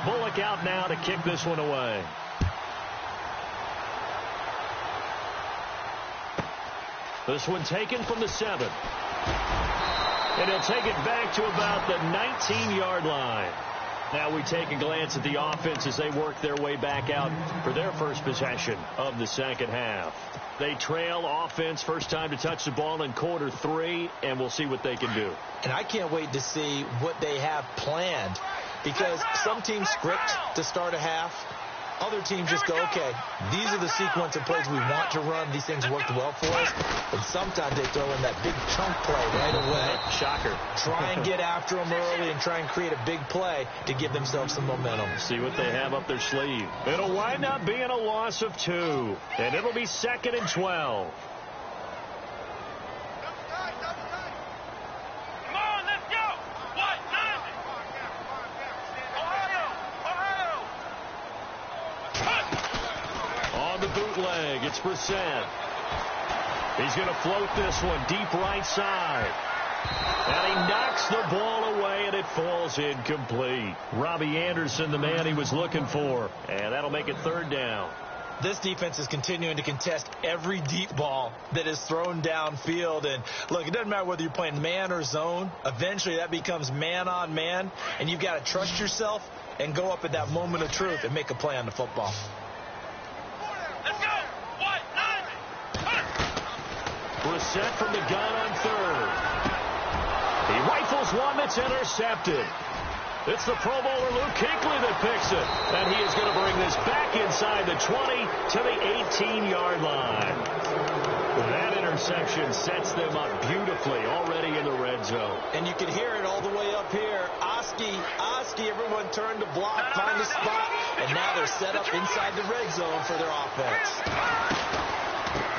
Bullock out now to kick this one away. This one taken from the 7. And he'll take it back to about the 19-yard line. Now we take a glance at the offense as they work their way back out for their first possession of the second half. They trail offense, first time to touch the ball in quarter 3, and we'll see what they can do. And I can't wait to see what they have planned, because some teams script to start a half. Other teams just go, okay, these are the sequence of plays we want to run. These things worked well for us. But sometimes they throw in that big chunk play right away. Shocker. Try and get after them early and try and create a big play to give themselves some momentum. See what they have up their sleeve. It'll wind up being a loss of 2. And it'll be 2nd and 12. Bootleg. It's Brissett. He's going to float this one deep right side. And he knocks the ball away, and it falls incomplete. Robbie Anderson, the man he was looking for. And that'll make it 3rd down. This defense is continuing to contest every deep ball that is thrown downfield. And, look, it doesn't matter whether you're playing man or zone. Eventually, that becomes man on man. And you've got to trust yourself and go up at that moment of truth and make a play on the football. Brissett from the gun on 3rd. He rifles one that's intercepted. It's the Pro Bowler Luke Kuechly that picks it. And he is going to bring this back inside the 20 to the 18-yard line. That interception sets them up beautifully already in the red zone. And you can hear it all the way up here. Oski, everyone turned to block, find a spot, and now they're set up inside the red zone for their offense.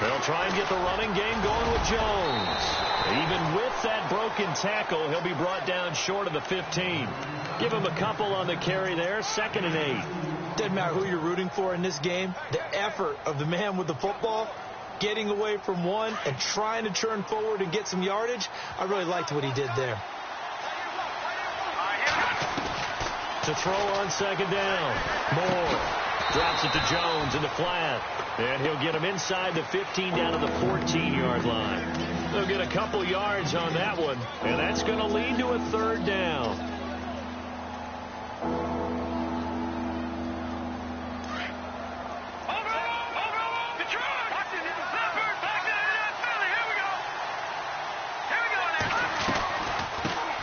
They'll try and get the running game going with Jones. Even with that broken tackle, he'll be brought down short of the 15. Give him a couple on the carry there, 2nd and 8. Doesn't matter who you're rooting for in this game. The effort of the man with the football, getting away from one and trying to turn forward and get some yardage, I really liked what he did there. To throw on 2nd down. Moore drops it to Jones in the flat. And he'll get him inside the 15 down to the 14-yard line. They'll get a couple yards on that one, and that's going to lead to a 3rd down.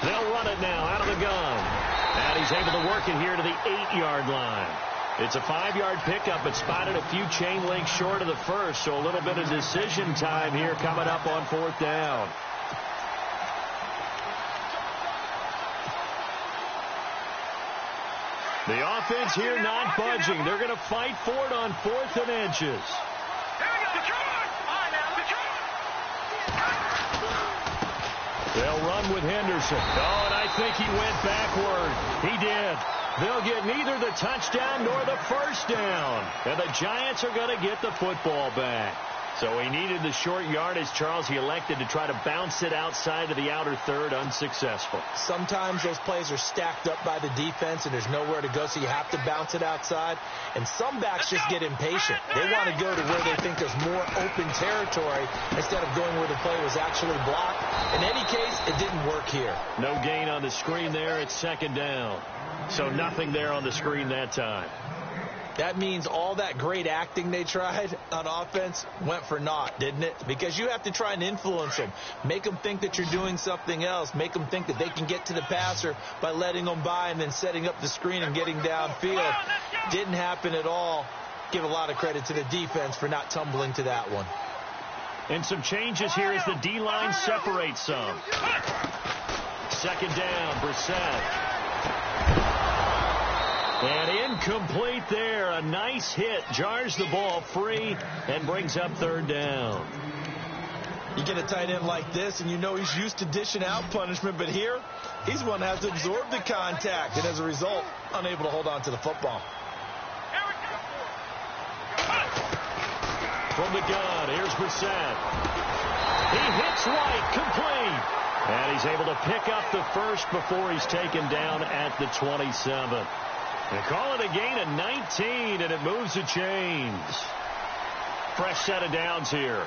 They'll run it now out of the gun. And he's able to work it here to the 8-yard line. It's a 5-yard pickup, but spotted a few chain links short of the first, so a little bit of decision time here coming up on 4th down. The offense here not budging. They're going to fight for it on 4th and inches. They'll run with Henderson. Oh, and I think he went backward. He did. They'll get neither the touchdown nor the first down. And the Giants are going to get the football back. So he needed the short yardage, Charles. He elected to try to bounce it outside of the outer third, unsuccessful. Sometimes those plays are stacked up by the defense and there's nowhere to go, so you have to bounce it outside. And some backs just get impatient. They want to go to where they think there's more open territory instead of going where the play was actually blocked. In any case, it didn't work here. No gain on the screen there. It's 2nd down. So nothing there on the screen that time. That means all that great acting they tried on offense went for naught, didn't it? Because you have to try and influence them. Make them think that you're doing something else. Make them think that they can get to the passer by letting them by and then setting up the screen and getting downfield. Didn't happen at all. Give a lot of credit to the defense for not tumbling to that one. And some changes here as the D-line separates some. 2nd down, Brissett. And incomplete there. A nice hit. Jars the ball free and brings up 3rd down. You get a tight end like this, and you know he's used to dishing out punishment. But here, he's one that has to absorb the contact. And as a result, unable to hold on to the football. From the gun, here's Brissett. He hits right, complete. And he's able to pick up the first before he's taken down at the 27. They call it a gain of 19, and it moves the chains. Fresh set of downs here.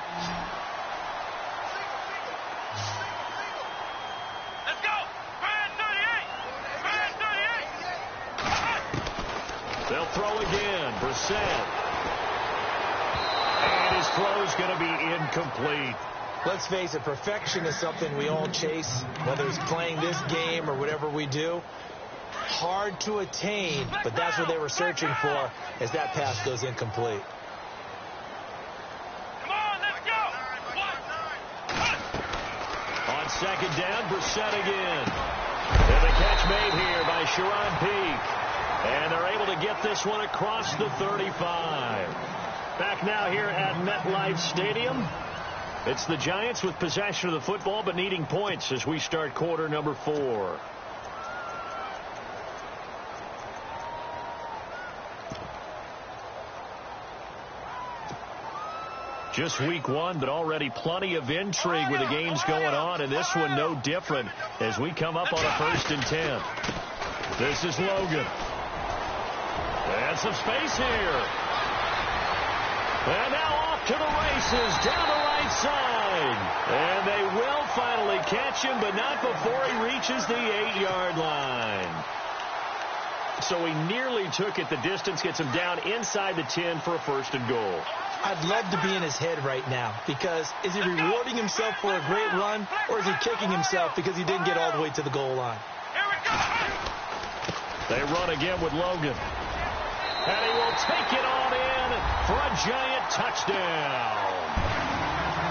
Let's go. Bird 38. They'll throw again. Brissett. And his throw's going to be incomplete. Let's face it, perfection is something we all chase, whether it's playing this game or whatever we do. Hard to attain, but that's what they were searching for as that pass goes incomplete. Come on, let's go. On second down, Brissett again. And the catch made here by Sharon Peak. And they're able to get this one across the 35. Back now here at MetLife Stadium. It's the Giants with possession of the football, but needing points as we start quarter number 4. Just week 1, but already plenty of intrigue with the games going on, and this one no different as we come up on a 1st and 10. This is Logan. And some space here. And now off to the races down the right side. And they will finally catch him, but not before he reaches the 8-yard line. So he nearly took it the distance, gets him down inside the 10 for a 1st and goal. I'd love to be in his head right now, because is he rewarding himself for a great run, or is he kicking himself because he didn't get all the way to the goal line? They run again with Logan. And he will take it on in for a Giant touchdown.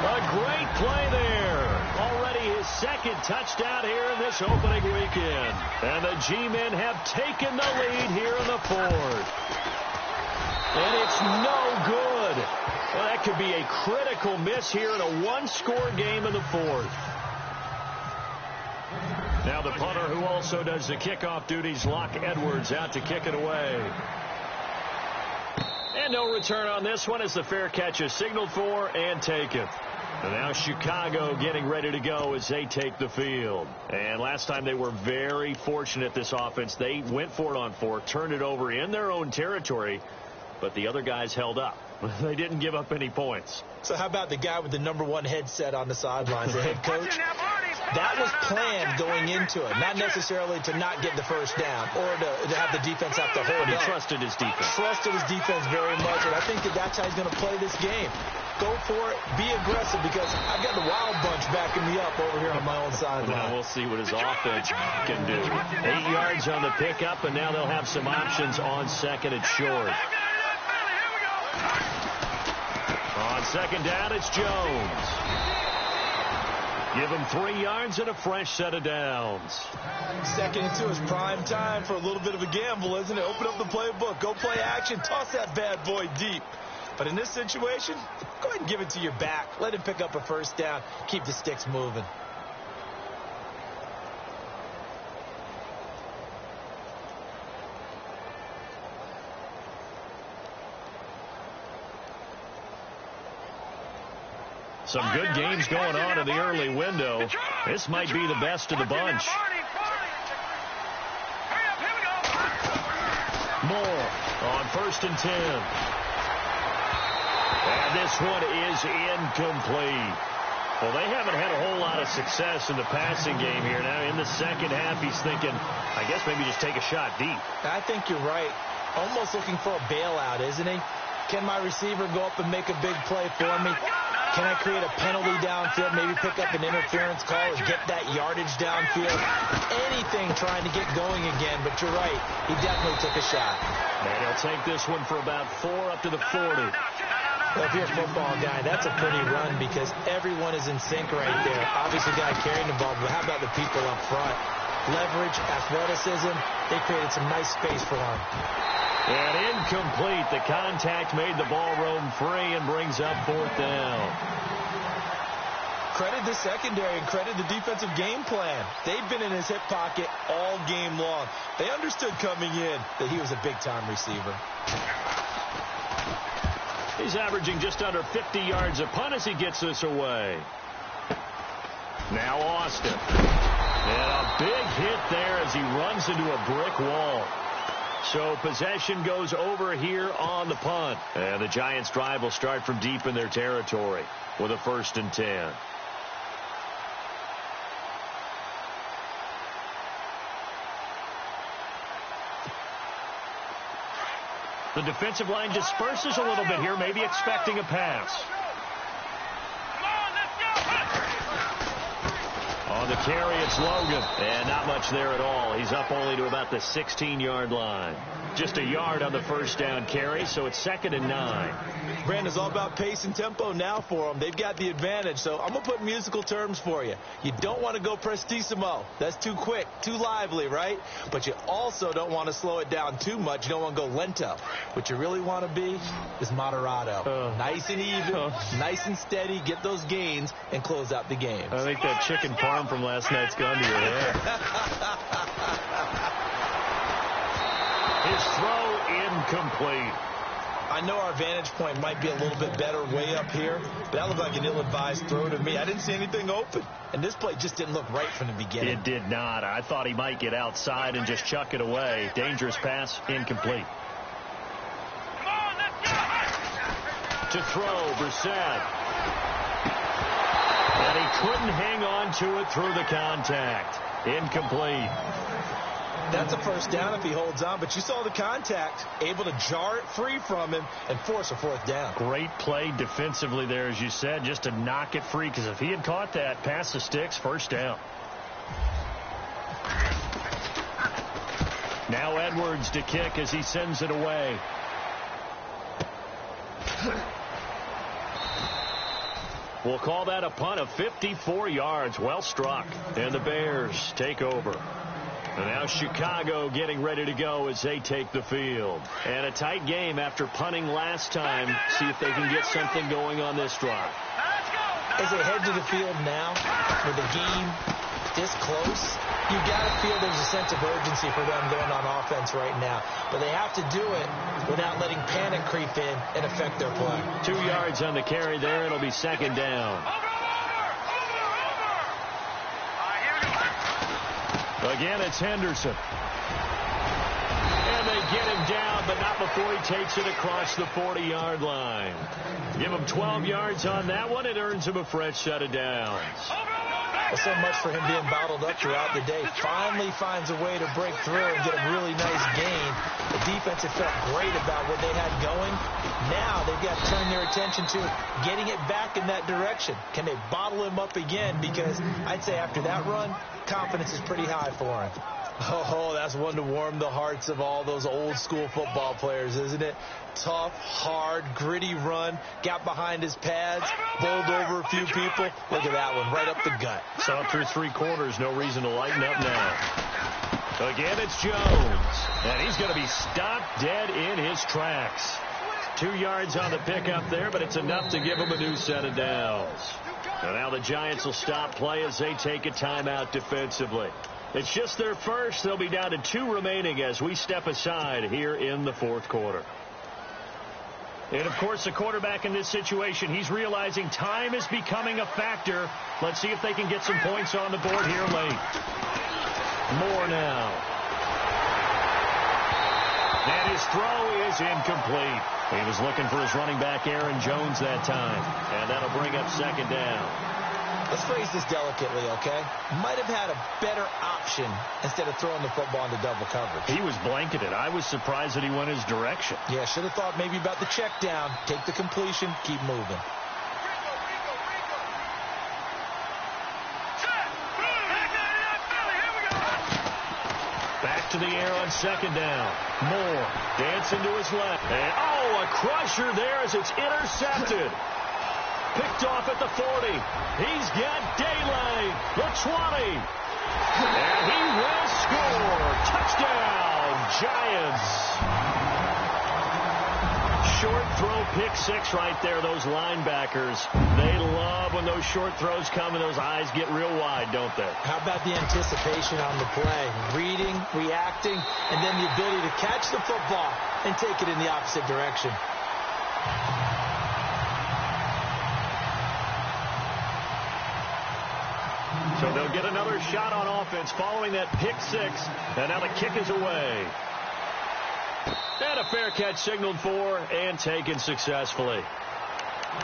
A great play there. Already his 2nd touchdown here in this opening weekend. And the G-men have taken the lead here in the 4th. And it's no good. Well, that could be a critical miss here in a 1-score game in the 4th. Now the punter, who also does the kickoff duties, Locke Edwards, out to kick it away. And no return on this one as the fair catch is signaled for and taken. And now Chicago getting ready to go as they take the field. And last time they were very fortunate, this offense. They went for it on 4, turned it over in their own territory, but the other guys held up. They didn't give up any points. So how about the guy with the #1 headset on the sidelines, the head coach? That was planned going into it, not necessarily to not get the 1st down or to have the defense have to hold He up. trusted his defense. Trusted his defense very much, and I think that's how he's going to play this game. Go for it, be aggressive, because I've got the wild bunch backing me up over here on my own sideline. Now we'll see what his offense can do. 8 yards on the pickup, and now they'll have some options on 2nd and short. On 2nd down, it's Jones. Give him 3 yards and a fresh set of downs. 2nd and 2 is prime time for a little bit of a gamble, isn't it? Open up the playbook, go play action, toss that bad boy deep. But in this situation, go ahead and give it to your back. Let him pick up a 1st down. Keep the sticks moving. Some good games going on in the early window. This might be the best of the bunch. Moore on 1st and 10. And this one is incomplete. Well, they haven't had a whole lot of success in the passing game here. Now, in the 2nd half, he's thinking, I guess maybe just take a shot deep. I think you're right. Almost looking for a bailout, isn't he? Can my receiver go up and make a big play for me? Can I create a penalty downfield, maybe pick up an interference call or get that yardage downfield? Anything trying to get going again, but you're right. He definitely took a shot. And he'll take this one for about 4 up to the 40. Well, if you're a football guy, that's a pretty run because everyone is in sync right there. Obviously, the guy carrying the ball, but how about the people up front? Leverage, athleticism, they created some nice space for him. And incomplete. The contact made the ball roam free and brings up 4th down. Credit the secondary and credit the defensive game plan. They've been in his hip pocket all game long. They understood coming in that he was a big-time receiver. He's averaging just under 50 yards a punt as he gets this away. Now Austin. And a big hit there as he runs into a brick wall. So possession goes over here on the punt. And the Giants' drive will start from deep in their territory with a 1st and 10. The defensive line disperses a little bit here, maybe expecting a pass. On the carry, it's Logan. And not much there at all. He's up only to about the 16-yard line. Just a yard on the 1st down carry, so it's 2nd and 9. Brandon, it's all about pace and tempo now for them. They've got the advantage, so I'm going to put musical terms for you. You don't want to go prestissimo. That's too quick, too lively, right? But you also don't want to slow it down too much. You don't want to go lento. What you really want to be is moderato. Nice and even, nice and steady, get those gains, and close out the game. I think that chicken parm from last night's gone to your head. His throw incomplete. I know our vantage point might be a little bit better way up here, but that looked like an ill-advised throw to me. I didn't see anything open, and this play just didn't look right from the beginning. It did not. I thought he might get outside and just chuck it away. Dangerous pass, incomplete. To throw, Brissett. And he couldn't hang on to it through the contact. Incomplete. That's a 1st down if he holds on, but you saw the contact, able to jar it free from him and force a 4th down. Great play defensively there, as you said, just to knock it free, because if he had caught that, pass the sticks, 1st down. Now Edwards to kick as he sends it away. We'll call that a punt of 54 yards. Well struck. And the Bears take over. And now Chicago getting ready to go as they take the field. And a tight game after punting last time. See if they can get something going on this drive. As they head to the field now, with the game this close, you got to feel there's a sense of urgency for them going on offense right now. But they have to do it without letting panic creep in and affect their play. 2 yards on the carry there. It'll be 2nd down. Again, it's Henderson. And they get him down, but not before he takes it across the 40-yard line. Give him 12 yards on that one. It earns him a fresh set of downs. Well, so much for him being bottled up throughout the day. Finally finds a way to break through and get a really nice gain. The defense had felt great about what they had going. Now they've got to turn their attention to getting it back in that direction. Can they bottle him up again? Because I'd say after that run, confidence is pretty high for him. Oh, that's one to warm the hearts of all those old-school football players, isn't it? Tough, hard, gritty run. Got behind his pads, bowled over a few people. Look at that one, right up the gut. Saw it through 3 quarters. No reason to lighten up now. Again, it's Jones. And he's going to be stopped dead in his tracks. 2 yards on the pickup there, but it's enough to give him a new set of downs. And now the Giants will stop play as they take a timeout defensively. It's just their first. They'll be down to 2 remaining as we step aside here in the 4th quarter. And, of course, the quarterback in this situation, he's realizing time is becoming a factor. Let's see if they can get some points on the board here late. Moore now. And his throw is incomplete. He was looking for his running back, Aaron Jones, that time. And that'll bring up 2nd down. Let's phrase this delicately, okay? Might have had a better option instead of throwing the football into double coverage. He was blanketed. I was surprised that he went his direction. Yeah, should have thought maybe about the check down. Take the completion, keep moving. Back to the air on 2nd down. Moore dancing to his left. And, a crusher there as it's intercepted. Picked off at the 40. He's got daylight. The 20. And he will score. Touchdown, Giants. Short throw, pick 6 right there. Those linebackers, they love when those short throws come and those eyes get real wide, don't they? How about the anticipation on the play? Reading, reacting, and then the ability to catch the football and take it in the opposite direction. So they'll get another shot on offense following that pick 6. And now the kick is away. And a fair catch signaled for and taken successfully.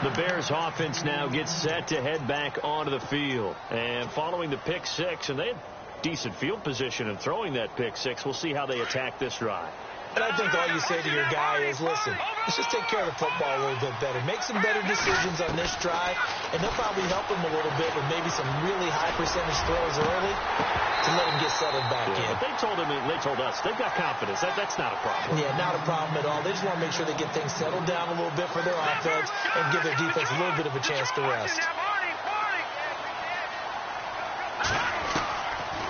The Bears offense now gets set to head back onto the field. And following the pick six, and they had decent field position in throwing that pick six, we'll see how they attack this drive. And I think all you say to your guy is, listen, let's just take care of the football a little bit better. Make some better decisions on this drive, and they'll probably help him a little bit with maybe some really high percentage throws early to let him get settled back in. But they told us, they've got confidence. That's not a problem. Yeah, not a problem at all. They just want to make sure they get things settled down a little bit for their offense and give their defense a little bit of a chance to rest.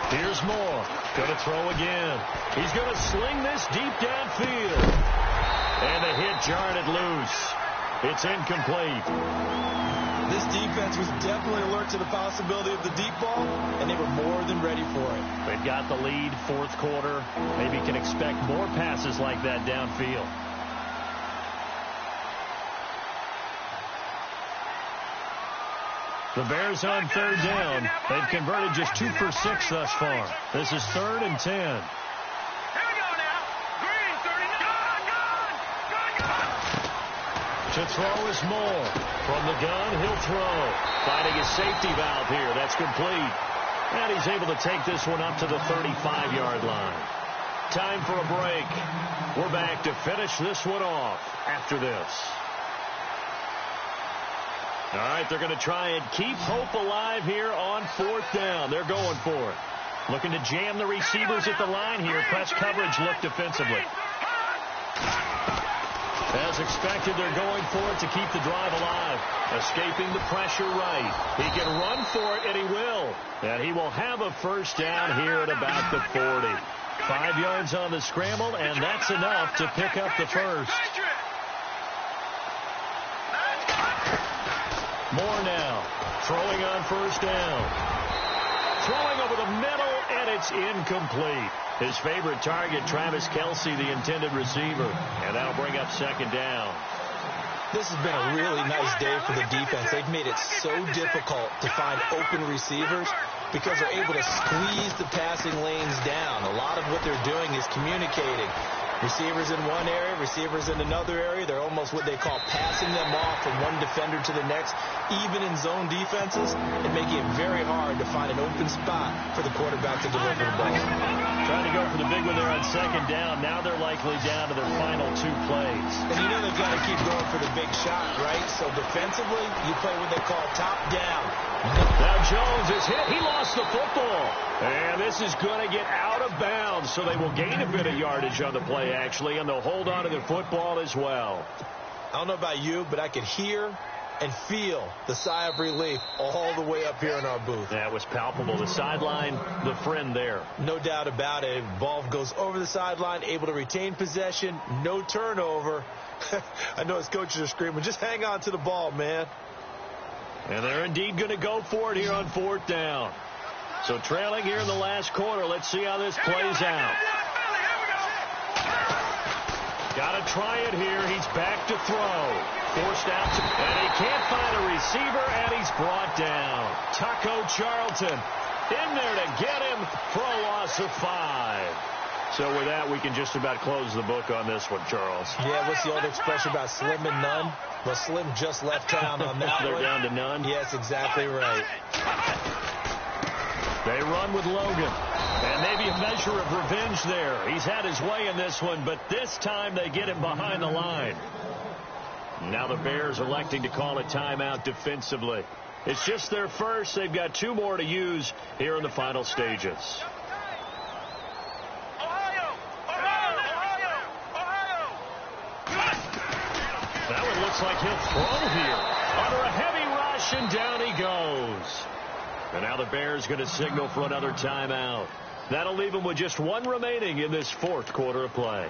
Here's Moore. Going to throw again. He's going to sling this deep downfield. And the hit jarred it loose. It's incomplete. This defense was definitely alert to the possibility of the deep ball, and they were more than ready for it. They've got the lead, fourth quarter. Maybe can expect more passes like that downfield. The Bears on third down. They've converted just 2 for 6 thus far. This is 3rd and 10. Here we go now. Green, 39. To throw is Moore. From the gun, he'll throw. Finding his safety valve here. That's complete. And he's able to take this one up to the 35-yard line. Time for a break. We're back to finish this one off after this. All right, they're going to try and keep hope alive here on 4th down. They're going for it. Looking to jam the receivers at the line here. Press coverage look defensively. As expected, they're going for it to keep the drive alive. Escaping the pressure right. He can run for it, and he will. And he will have a first down here at about the 40. 5 yards on the scramble, and that's enough to pick up the first. Moore now, throwing on first down. Throwing over the middle, and it's incomplete. His favorite target, Travis Kelce, the intended receiver. And that'll bring up 2nd down. This has been a really nice day for the defense. They've made it so difficult to find open receivers because they're able to squeeze the passing lanes down. A lot of what they're doing is communicating. Receivers in one area, receivers in another area. They're almost what they call passing them off from one defender to the next, even in zone defenses, and making it very hard to find an open spot for the quarterback to deliver the ball. Trying to go for the big one there on 2nd down. Now they're likely down to their final 2 plays. And you know they've got to keep going for the big shot, right? So defensively, you play what they call top down. Now Jones is hit. He lost the football. And this is going to get out of bounds, so they will gain a bit of yardage on the play, actually, and they'll hold on to the football as well. I don't know about you, but I could hear and feel the sigh of relief all the way up here in our booth. That was palpable. The sideline, the friend there. No doubt about it. Ball goes over the sideline, able to retain possession, no turnover. I know his coaches are screaming, just hang on to the ball, man. And they're indeed going to go for it here on 4th down. So trailing here in the last quarter. Let's see how this plays out. Got to try it here. He's back to throw. Forced out. And he can't find a receiver, and he's brought down. Taco Charlton in there to get him for a loss of 5. So with that, we can just about close the book on this one, Charles. Yeah, what's the old expression about slim and none? Well, Slim just left town on that They're one. down to none? Yes, exactly right. They run with Logan. And maybe a measure of revenge there. He's had his way in this one, but this time they get him behind the line. Now the Bears electing to call a timeout defensively. It's just their first. They've got 2 more to use here in the final stages. That one looks like he'll throw here. Under a heavy rush, and down he goes. And now the Bears going to signal for another timeout. That'll leave them with just 1 remaining in this 4th quarter of play.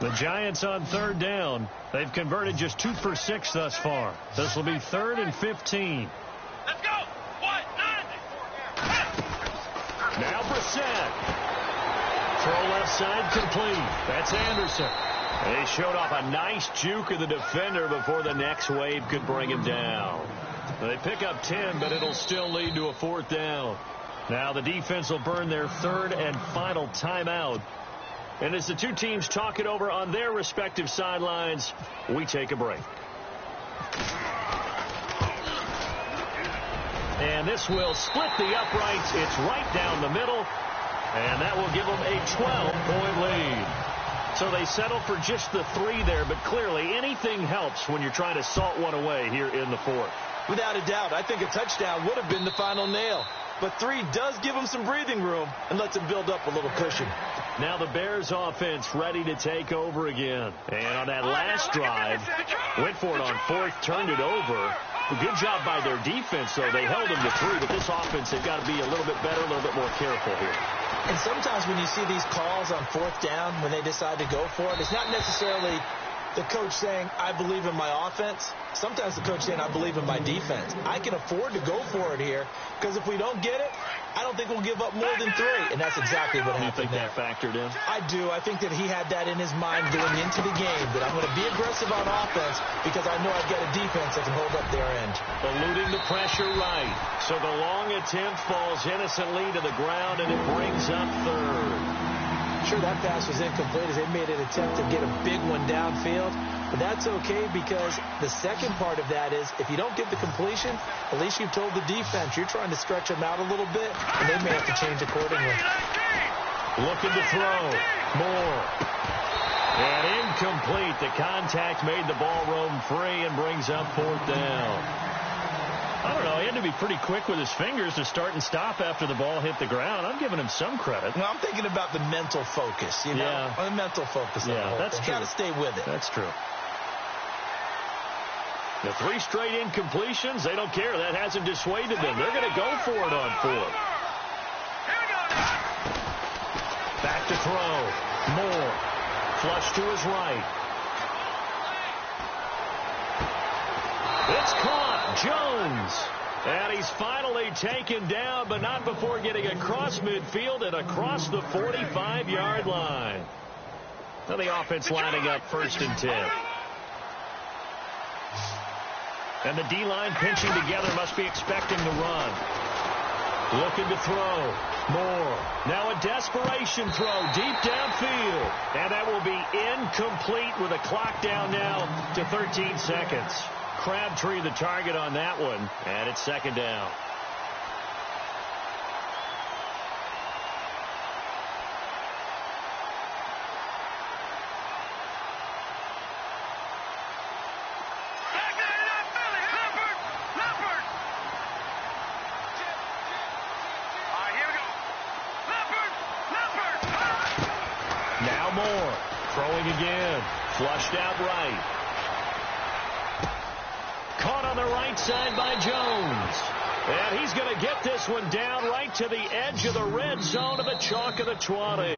The Giants on 3rd down. They've converted just 2 for 6 thus far. This will be 3rd and 15. Let's go. 1, 9. Now Brissett. Throw left side complete. That's Anderson. They showed off a nice juke of the defender before the next wave could bring him down. They pick up 10, but it'll still lead to a 4th down. Now the defense will burn their 3rd and final timeout. And as the two teams talk it over on their respective sidelines, we take a break. And this will split the uprights. It's right down the middle. And that will give them a 12-point lead. So they settle for just the 3 there, but clearly anything helps when you're trying to salt one away here in the 4th. Without a doubt, I think a touchdown would have been the final nail. But 3 does give them some breathing room and lets them build up a little cushion. Now the Bears offense ready to take over again. And on that last drive, went for it on 4th, turned it over. Good job by their defense, though. They held them to 3, but this offense, they've got to be a little bit better, a little bit more careful here. And sometimes when you see these calls on 4th down, when they decide to go for it, it's not necessarily the coach saying, I believe in my offense. Sometimes the coach saying, I believe in my defense. I can afford to go for it here because if we don't get it, I don't think we'll give up more than 3. And that's exactly what happened. You think that factored in? I do. I think that he had that in his mind going into the game, that I'm going to be aggressive on offense because I know I've got a defense that can hold up their end. Eluding the pressure right. So the long attempt falls innocently to the ground, and it brings up 3rd. Sure, that pass was incomplete as they made an attempt to get a big one downfield. But that's okay because the second part of that is if you don't get the completion, at least you've told the defense you're trying to stretch them out a little bit, and they may have to change accordingly. Looking to throw. Moore. And incomplete. The contact made the ball roam free and brings up 4th down. I don't know. He had to be pretty quick with his fingers to start and stop after the ball hit the ground. I'm giving him some credit. Well, I'm thinking about the mental focus, you know? Yeah. The mental focus. Yeah, that's true. You got to stay with it. That's true. The 3 straight incompletions, they don't care. That hasn't dissuaded them. They're going to go for it on 4th. Back to throw. Moore. Flush to his right. It's caught. Jones. And he's finally taken down, but not before getting across midfield and across the 45-yard line. Now the offense lining up 1st and 10. And the D-line pinching together, must be expecting the run. Looking to throw. Moore. Now a desperation throw deep downfield. And that will be incomplete with a clock down now to 13 seconds. Crabtree the target on that one, and it's 2nd down. Now Moore throwing again, flushed out right. Caught on the right side by Jones. And he's going to get this one down right to the edge of the red zone of the chalk of the 20.